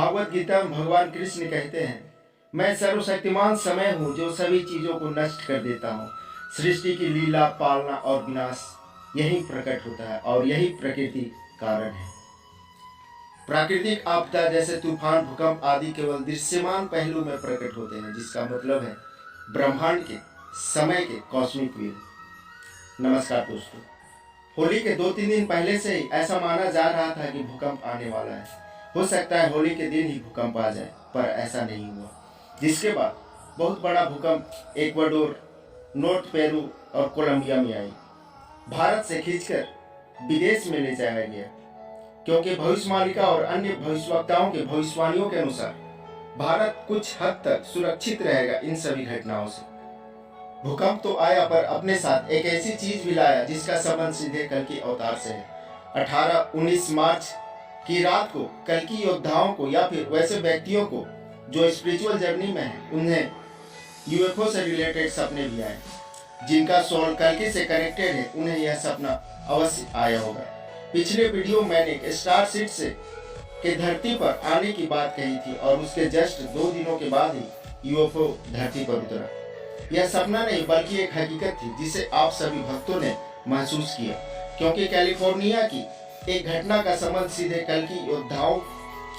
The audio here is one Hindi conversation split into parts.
भागवत गीता में भगवान कृष्ण कहते हैं, मैं सर्वशक्तिमान समय हूँ जो सभी चीज़ों को नष्ट कर देता हूँ। सृष्टि की लीला, पालना और विनाश यही प्रकट होता है और यही प्रकृति कारण है। प्राकृतिक आपदा जैसे तूफान, भूकंप आदि केवल दृश्यमान पहलू में प्रकट होते हैं, जिसका मतलब है ब्रह्मांड के समय के कॉस्मिक व्हील। नमस्कार दोस्तों, होली के 2-3 दिन पहले से ही ऐसा माना जा रहा था कि भूकंप आने वाला है। हो सकता है होली के दिन ही भूकंप आ जाए, पर ऐसा नहीं हुआ। जिसके बाद बहुत बड़ा भूकंप इक्वाडोर, नॉर्थ पेरू और कोलंबिया में आई। भारत से खींचकर विदेश में ले जाया गया, क्योंकि भविष्यवाणिका और अन्य भविष्यवक्ताओं के भविष्यवाणियों के अनुसार भारत कुछ हद तक सुरक्षित रहेगा इन सभी घटनाओं से। भूकंप तो आया, पर अपने साथ एक ऐसी चीज भी लाया जिसका संबंध सीधे कल्कि अवतार से है। 18-19 मार्च की रात को कल्कि योद्धाओं को या फिर वैसे व्यक्तियों को जो स्पिरिचुअल जर्नी में है, उन्हें यूएफओ से रिलेटेड सपने भी आए। जिनका सोल कल्कि से कनेक्टेड है, उन्हें यह सपना अवश्य आया होगा। पिछले वीडियो मैंने स्टार सीड से के धरती पर आने की बात कही थी और उसके जस्ट 2 दिनों के बाद ही यूएफओ धरती पर उतरा। यह सपना नहीं बल्कि एक हकीकत थी जिसे आप सभी भक्तों ने महसूस किया, क्योंकि कैलिफोर्निया की एक घटना का संबंध सीधे कल्कि योद्धाओं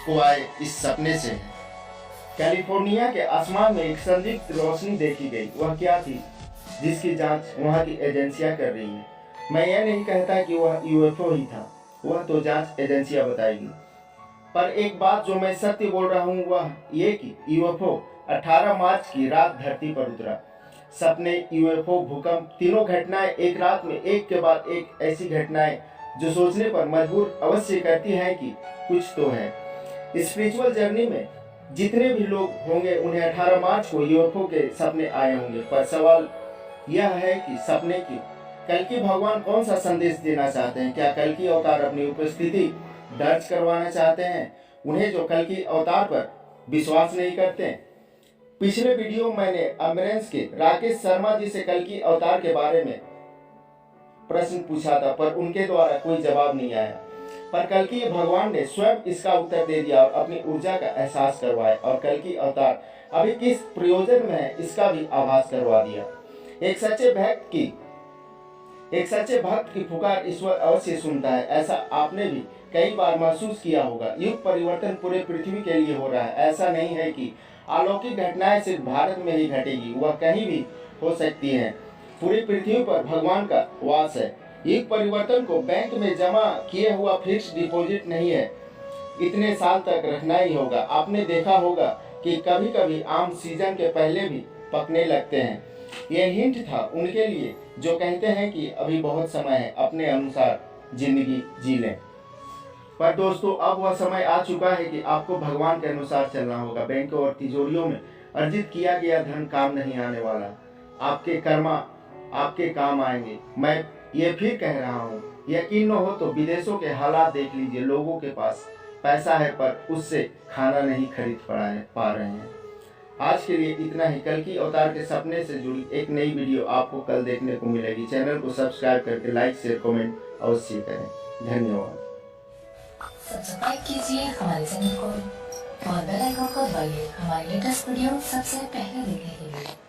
को आए इस सपने से है। कैलिफोर्निया के आसमान में एक संदिग्ध रोशनी देखी गई। वह क्या थी जिसकी जांच वहां की एजेंसियां कर रही हैं। मैं यह नहीं कहता कि वह यूएफओ ही था, वह तो जांच एजेंसियां बताएगी। पर एक बात जो मैं सत्य बोल रहा हूँ वह ये कि यूएफओ 18 मार्च की रात धरती पर उतरा। सपने, यूएफओ, भूकंप, तीनों घटनाएं एक रात में एक के बाद एक ऐसी घटनाएं जो सोचने पर मजबूर अवश्य करती हैं कि कुछ तो है। स्पिरिचुअल जर्नी में जितने भी लोग होंगे उन्हें 18 मार्च को यूएफओ के सपने आए होंगे। पर सवाल यह है कि सपने की कल्कि भगवान कौन सा संदेश देना चाहते हैं? क्या कल्कि अवतार अपनी उपस्थिति दर्ज करवाना चाहते हैं उन्हें जो कल्कि अवतार पर विश्वास नहीं करते? पिछले वीडियो मैंने अमरेंस के राकेश शर्मा जी से कल्कि अवतार के बारे में प्रश्न पूछा था, पर उनके द्वारा कोई जवाब नहीं आया। पर कल्कि भगवान ने स्वयं इसका उत्तर दे दिया और अपनी ऊर्जा का एहसास करवाया और कल्कि अवतार अभी किस प्रयोजन में है इसका भी आभास करवा दिया। एक सच्चे भक्त की पुकार ईश्वर अवश्य सुनता है। ऐसा आपने भी कई बार महसूस किया होगा। युग परिवर्तन पूरे पृथ्वी के लिए हो रहा है। ऐसा नहीं है कि अलौकिक घटनाएं सिर्फ भारत में ही घटेगी, वह कहीं भी हो सकती है। पूरी पृथ्वी पर भगवान का वास है। युग परिवर्तन को बैंक में जमा किए हुआ फिक्स डिपॉजिट नहीं है, इतने साल तक रखना ही होगा। आपने देखा होगा कि कभी कभी आम सीजन के पहले भी पकने लगते हैं। यह हिंट था उनके लिए जो कहते हैं कि अभी बहुत समय है, अपने अनुसार जिंदगी जी लें। पर दोस्तों, अब वह समय आ चुका है कि आपको भगवान के अनुसार चलना होगा। बैंकों और तिजोरियों में अर्जित किया गया धन काम नहीं आने वाला। आपके कर्मा आपके काम आएंगे। मैं ये फिर कह रहा हूँ, यकीन न हो तो विदेशों के हालात देख लीजिए। लोगों के पास पैसा है पर उससे खाना नहीं खरीद पा रहे हैं। आज के लिए इतना ही। कल्कि अवतार के सपने से जुड़ी एक नई वीडियो आपको कल देखने को मिलेगी। चैनल को सब्सक्राइब करके लाइक, शेयर, कमेंट अवश्य करें। धन्यवाद। सब्सक्राइब कीजिए हमारे चैनल को और बेल आइकन को दबाइए हमारे लेटेस्ट वीडियो सबसे पहले देखने के लिए।